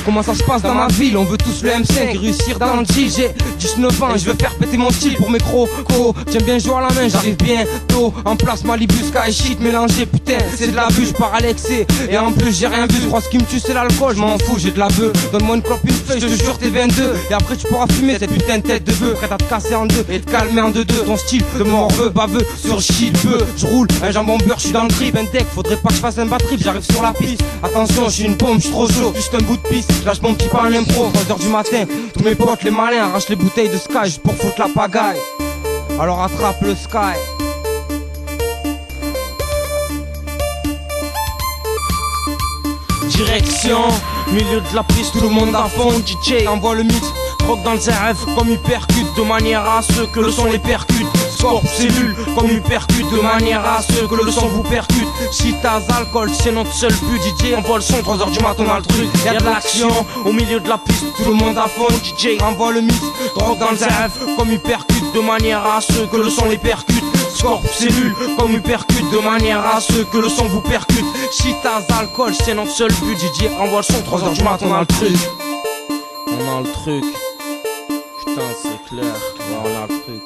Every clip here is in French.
Comment ça se passe dans ma ville? On veut tous le M5 et réussir dans le G. J'ai 19 ans et je veux faire péter mon style pour mes crocos. J'aime bien jouer à la main, j'arrive bientôt en place Malibu, Sky Shit mélangé. Putain, c'est de l'abus, je pars à l'excès. Et en plus j'ai rien vu, je crois ce qui me tue c'est l'alcool. Je m'en fous, j'ai de la bœuf. Donne-moi une clope, une feuille, je te jure t'es 22. Et après tu pourras fumer cette putain de tête de bœuf, prête à te casser en deux et te calmer en deux-deux. Ton style de morveux, baveux, sur shit peu. Je roule un jambon beurre, je suis dans le trip. Un deck, faudrait pas que je fasse un bad trip, j'arrive sur la piste. Attention, je suis une bombe, je suis trop chaud. Juste un bout de piste, lâche mon petit pas en impro. 3h du matin, tous mes potes les malins arrachent les bouteilles de Sky juste pour foutre la pagaille. Alors attrape le Sky. Direction, milieu de la piste, tout le monde à fond. DJ envoie le mix, rock dans le ZRF comme il percute, de manière à ce que le son les percute. Scorp cellule comme il percute, de manière à ce que le son vous percute. Chitas, alcool, c'est notre seul but. DJ envoie le son, 3h du matin on a le truc. Y'a de l'action au milieu de la piste, tout le monde à fond. DJ envoie le mix, rock dans le ZRF comme il percute, de manière à ce que le son les percute. Scorp cellule comme il percute, de manière à ce que le son vous percute. Chitas, alcool, c'est notre seul but. DJ envoie le son, 3h du matin on a le truc. On a le truc. Putain c'est clair, ouais, on a le truc.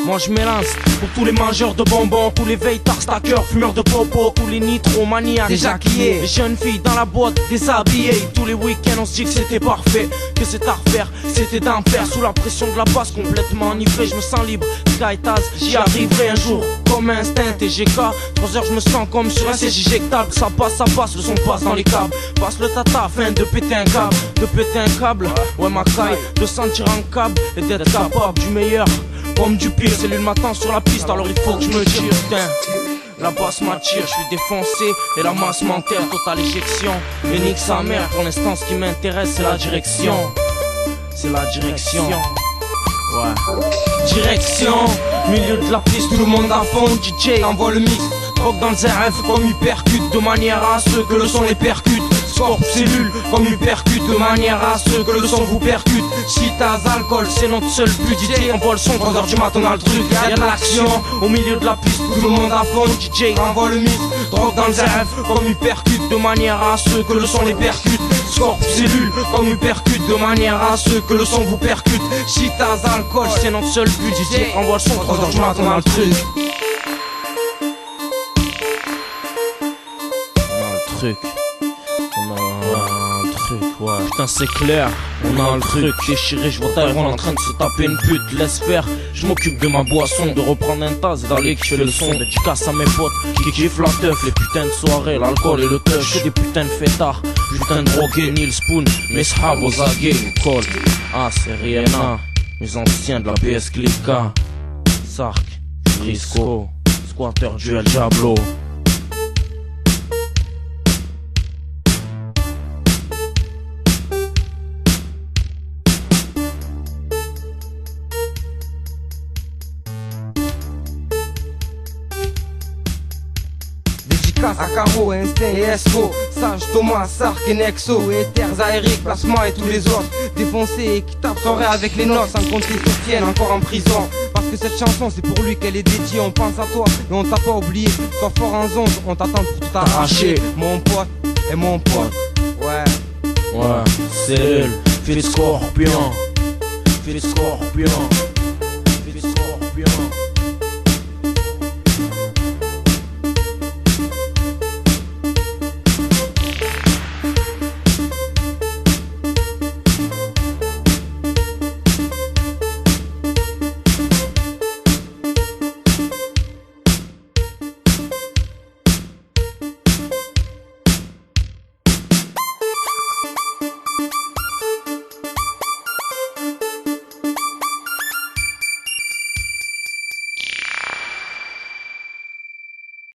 Moi je m'élance pour tous les mangeurs de bonbons, tous les veillards, stackers, fumeurs de popo, tous les nitromaniaques déjaquillés, les jeunes filles dans la boîte déshabillées. Tous les week-ends on se dit que c'était parfait, que c'est à refaire, c'était d'enfer. Sous la pression de la basse, complètement enivré, je me sens libre. Skytaz, j'y arriverai un jour comme instinct TGK. 3h je me sens comme sur un CJ éjectable. Ça passe, le son passe dans les câbles. Passe le tata afin de péter un câble, de péter un câble. Ouais ma caille, de sentir un câble et d'être capable du meilleur comme du pire. C'est lui le matin sur la piste, alors il faut que je me tire. Putain, la basse m'attire, je suis défoncé et la masse m'enterre. Totale éjection, et nique sa mère. Pour l'instant ce qui m'intéresse c'est la direction. C'est la direction. Ouais. Direction, milieu de la piste, tout le monde à fond. DJ envoie le mix, rock dans le ZRF comme il percute, de manière à ce que le son les percute. Scorp cellule comme il percute, de manière à ce que le son vous percute. Chitas, alcool, c'est notre seul but. DJ envoie le son, 3h du matin on a le truc. Y'a de l'action au milieu de la piste, tout le monde à fond. DJ envoie le mix, rock dans le ZRF comme il percute, de manière à ce que le son les percute. Scorp cellule comme il percute, de manière à ce que le son vous percute. Chitas, alcool, c'est notre seul but. DJ envoie le son, 3h du matin on a le truc. On a le truc. On a un truc, ouais. Putain c'est clair, on a le truc déchiré. Je vois Tyrone en train de se taper une pute. Laisse faire, je m'occupe de ma boisson, de reprendre un tas et d'aller que je fais le son. Dédicace à mes potes qui kiffent la teuf, les putains de soirées, l'alcool et le touch. Que des putains de fêtards, putains de drogués, Neil Spoon, mes sahab aux aguets, Nicole. Ah c'est Rihanna, mes anciens de la PS Clica, Sark, Frisco, Squatter du El Diablo. À Caro, Instinct et Esco, Sage, Thomas, Sark et Nexo, Ether, Zaéric, Plasma et tous les autres défoncés et qui tapent soirée avec les noces, sans compter Sofiane encore en prison. Parce que cette chanson c'est pour lui qu'elle est dédiée. On pense à toi et on t'a pas oublié. Sois fort en zone, on t'attend pour tout arracher. Mon pote et mon pote, ouais, cellule, Fils Scorpion, Fils Scorpion, Fils Scorpion.